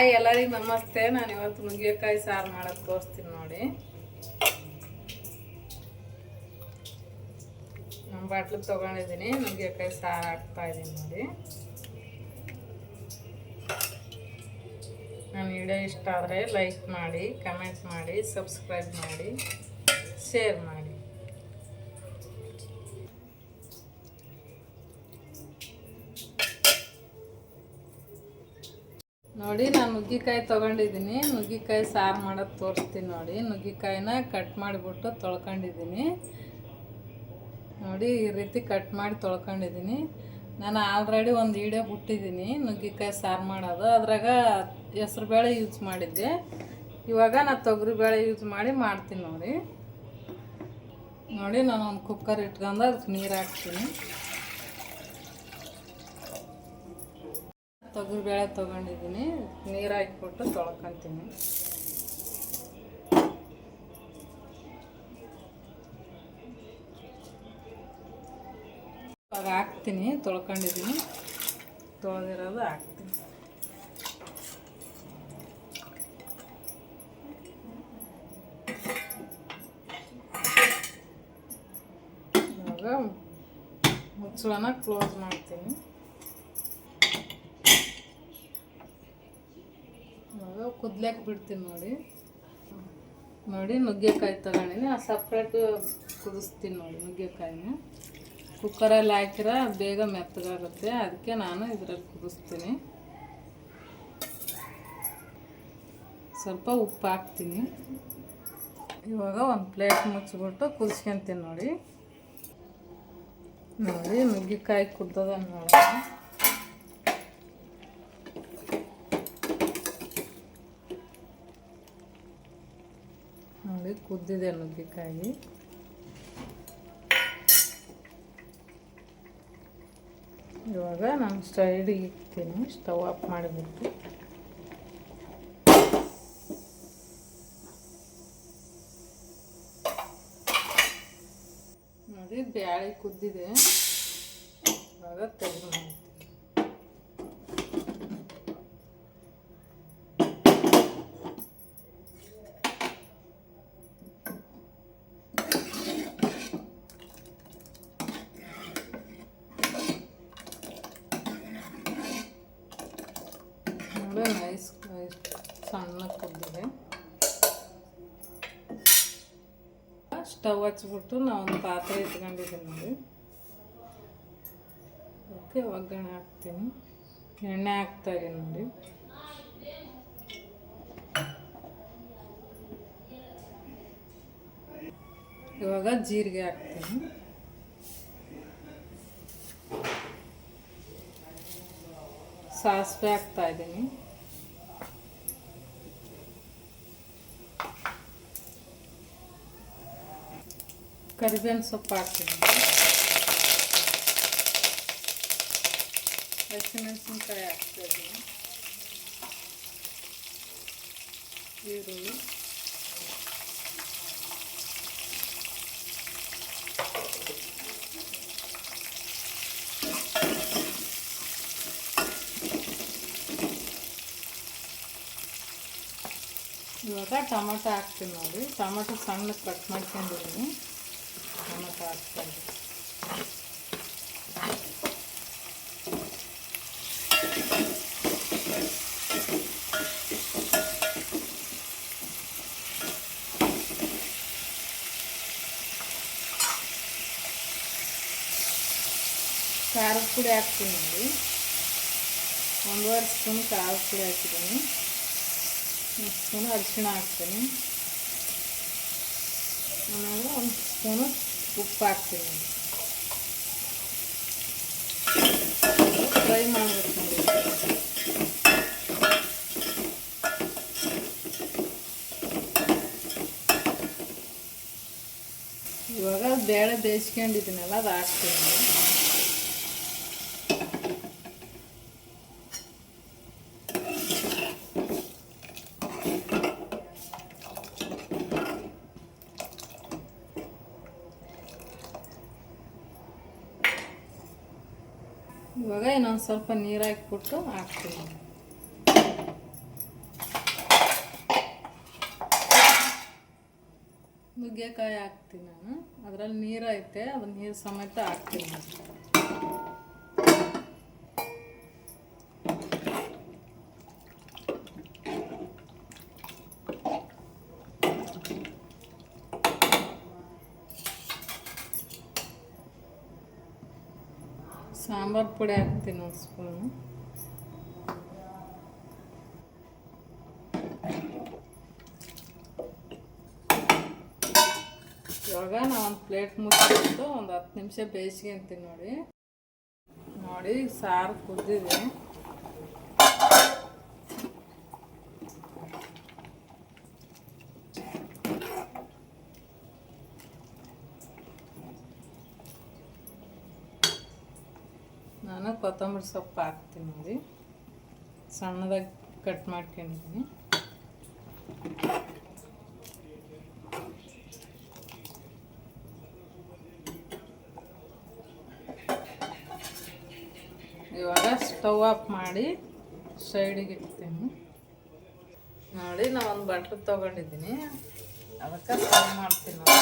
Hi ಎಲ್ಲರಿಗೂ ನಮಸ್ತೆ. ನಾನು ಇವತ್ತು ನುಗ್ಗೆಕಾಯಿ ಸಾರು ಮಾಡೋದು ತೋರಿಸ್ತೀನಿ ನೋಡಿ. ನಮ್ಮ ಬಾಟ್ಲು ತೊಗೊಂಡಿದ್ದೀನಿ, ನುಗ್ಗೆಕಾಯಿ ಸಾರು ಹಾಕ್ತಾ ಇದ್ದೀನಿ ನೋಡಿ. ನನ್ನ ವಿಡಿಯೋ ಇಷ್ಟ ಆದರೆ ಲೈಕ್ ಮಾಡಿ, ಕಮೆಂಟ್ ಮಾಡಿ, ಸಬ್ಸ್ಕ್ರೈಬ್ ಮಾಡಿ, ಶೇರ್ ಮಾಡಿ. ನೋಡಿ, ನಾನು ನುಗ್ಗೆಕಾಯಿ ತೊಗೊಂಡಿದ್ದೀನಿ. ನುಗ್ಗೆಕಾಯಿ ಸಾರು ಮಾಡೋದು ತೋರಿಸ್ತೀನಿ ನೋಡಿ. ನುಗ್ಗೆಕಾಯಿನ ಕಟ್ ಮಾಡಿಬಿಟ್ಟು ತೊಳ್ಕೊಂಡಿದ್ದೀನಿ ನೋಡಿ. ಈ ರೀತಿ ಕಟ್ ಮಾಡಿ ತೊಳ್ಕೊಂಡಿದ್ದೀನಿ. ನಾನು ಆಲ್ರೆಡಿ ಒಂದು ವಿಡಿಯೋ ಬಿಟ್ಟಿದ್ದೀನಿ ನುಗ್ಗೆಕಾಯಿ ಸಾರು ಮಾಡೋದು. ಅದ್ರಾಗ ಹೆಸ್ರುಬೇಳೆ ಯೂಸ್ ಮಾಡಿದ್ದೆ. ಇವಾಗ ನಾನು ತೊಗರಿಬೇಳೆ ಯೂಸ್ ಮಾಡಿ ಮಾಡ್ತೀನಿ ನೋಡಿ. ನೋಡಿ, ನಾನು ಒಂದು ಕುಕ್ಕರ್ ಇಟ್ಕೊಂಡು ಅದಕ್ಕೆ ನೀರು ಹಾಕ್ತೀನಿ. ತೊಗರಿಬೇಳೆ ತೊಗೊಂಡಿದ್ದೀನಿ, ನೀರು ಹಾಕ್ಬಿಟ್ಟು ತೊಳ್ಕೊತೀನಿ. ಇವಾಗ ಹಾಕ್ತೀನಿ, ತೊಳ್ಕೊಂಡಿದ್ದೀನಿ, ತೊಳೆದಿರೋದು ಹಾಕ್ತೀನಿ. ಇವಾಗ ಮುಚ್ಚಳನ ಕ್ಲೋಸ್ ಮಾಡ್ತೀನಿ. ಇವಾಗ ಕುದ್ಲಕ್ಕೆ ಬಿಡ್ತೀನಿ ನೋಡಿ. ನೋಡಿ, ನುಗ್ಗೆಕಾಯಿ ತಗೊಂಡಿನಿ, ಸಪ್ರೇಟು ಕುದಿಸ್ತೀನಿ ನೋಡಿ. ನುಗ್ಗೆಕಾಯಿನ ಕುಕ್ಕರಲ್ಲಿ ಹಾಕಿರ ಬೇಗ ಮೆತ್ತಗಾಗುತ್ತೆ, ಅದಕ್ಕೆ ನಾನು ಇದರಲ್ಲಿ ಕುದಿಸ್ತೀನಿ. ಸ್ವಲ್ಪ ಉಪ್ಪು ಹಾಕ್ತೀನಿ. ಇವಾಗ ಒಂದು ಪ್ಲೇಟ್ ಮುಚ್ಚಿಬಿಟ್ಟು ಕುದಿಸ್ಕೊತೀನಿ ನೋಡಿ. ನೋಡಿ, ನುಗ್ಗೆಕಾಯಿ ಕುದ್ದದ ನೋಡಿ. ನೋಡಿ, ಕುದ್ದಿದೆ ನುಗ್ಗೆಕಾಯಿ. ಇವಾಗ ನಾನು ಸೈಡಿಗೆ ಇಕ್ತೀನಿ, ಸ್ಟವ್ ಆಫ್ ಮಾಡಿಬಿಟ್ಟು. ನೋಡಿ, ಬ್ಯಾಳೆ ಕುದ್ದಿದೆ. ಇವಾಗ ತೆಗೆದು ಮಾಡ್ತೀನಿ. ನೈಸ್ ಸಣ್ಣ ಕುದ್ದಿದೆ. ಸ್ಟವ್ ಹಚ್ಬಿಟ್ಟು ನಾವು ಒಂದು ಪಾತ್ರೆ ಇಟ್ಕೊಂಡಿದ್ದೀನಿ ನೋಡಿ. ಅದಕ್ಕೆ ಒಗ್ಗರಣೆ ಹಾಕ್ತೀನಿ. ಎಣ್ಣೆ ಹಾಕ್ತಾ ಇದೀನಿ ನೋಡಿ. ಇವಾಗ ಜೀರಿಗೆ ಹಾಕ್ತೀನಿ. ಸಾಸಿವೆ ಹಾಕ್ತಾ ಇದ್ದೀನಿ. ಕರಿಬೇವಿನ ಸೊಪ್ಪು ಹಾಕ್ತೀನಿ. ಹಸಿಮೆಣಸಿನ್ಕಾಯಿ ಹಾಕ್ತಾ ಇದ್ದೀನಿ. ಈರುಳ್ಳಿ, ಇವಾಗ ಟೊಮೊಟೊ ಹಾಕ್ತೀನಿ ನೋಡಿ. ಟೊಮೊಟೊ ಸಣ್ಣ ಕಟ್ ಮಾಡ್ಕೊಂಡಿದ್ದೀನಿ. ಟೊಮೊಟೊ ಹಾಕ್ತೀನಿ. ಖಾರದ ಪುಡಿ ಹಾಕ್ತೀನಿ ನೋಡಿ. 1.5 ಸ್ಪೂನ್ ಖಾರದ ಪುಡಿ ಹಾಕಿದ್ದೀನಿ. 1 ಸ್ಪೂನು ಅರಿಶಿಣ ಹಾಕ್ತೀನಿ. ಆಮೇಲೆ 1 ಸ್ಪೂನು ಉಪ್ಪು ಹಾಕ್ತೀನಿ. ಫ್ರೈ ಮಾಡಬೇಕು ನೋಡಿ. ಇವಾಗ ಬೇಳೆ ಬೇಯಿಸ್ಕೊಂಡಿದ್ದೀನಲ್ಲ, ಅದು ಹಾಕ್ತೀನಿ. ಇವಾಗ ಇನ್ನೊಂದು ಸ್ವಲ್ಪ ನೀರು ಹಾಕಿಬಿಟ್ಟು ಹಾಕ್ತೀನಿ. ನುಗ್ಗೆಕಾಯಿ ಹಾಕ್ತೀನಿ ನಾನು. ಅದರಲ್ಲಿ ನೀರು ಐತೆ, ಅದು ನೀರು ಸಮೇತ ಹಾಕ್ತೀನಿ. ಸಾಂಬಾರು ಪುಡಿ ಹಾಕ್ತೀನಿ 1 ಸ್ಪೂನು. ಇವಾಗ ನಾವು ಒಂದು ಪ್ಲೇಟ್ ಮುಚ್ಚಿಬಿಟ್ಟು ಒಂದು 10 ನಿಮಿಷ ಬೇಯಿಸ್ಕೊಂತೀನಿ ನೋಡಿ ಸಾರು ಕುದ್ದಿದೆ. ನಾನು ಕೊತ್ತಂಬರಿ ಸೊಪ್ಪು ಹಾಕ್ತೀನಿ ನೋಡಿ, ಸಣ್ಣದಾಗಿ ಕಟ್ ಮಾಡ್ಕೊಂಡಿದ್ದೀನಿ. ಇವಾಗ ಸ್ಟವ್ ಆಫ್ ಮಾಡಿ ಸೈಡಿಗೆ ಇಡ್ತೀನಿ ನೋಡಿ. ನಾನು ಒಂದು ಬಟ್ಲು ತೊಗೊಂಡಿದ್ದೀನಿ, ಅದಕ್ಕೆ ಫ್ರೈ ಮಾಡ್ತೀನಿ ನೋಡಿ.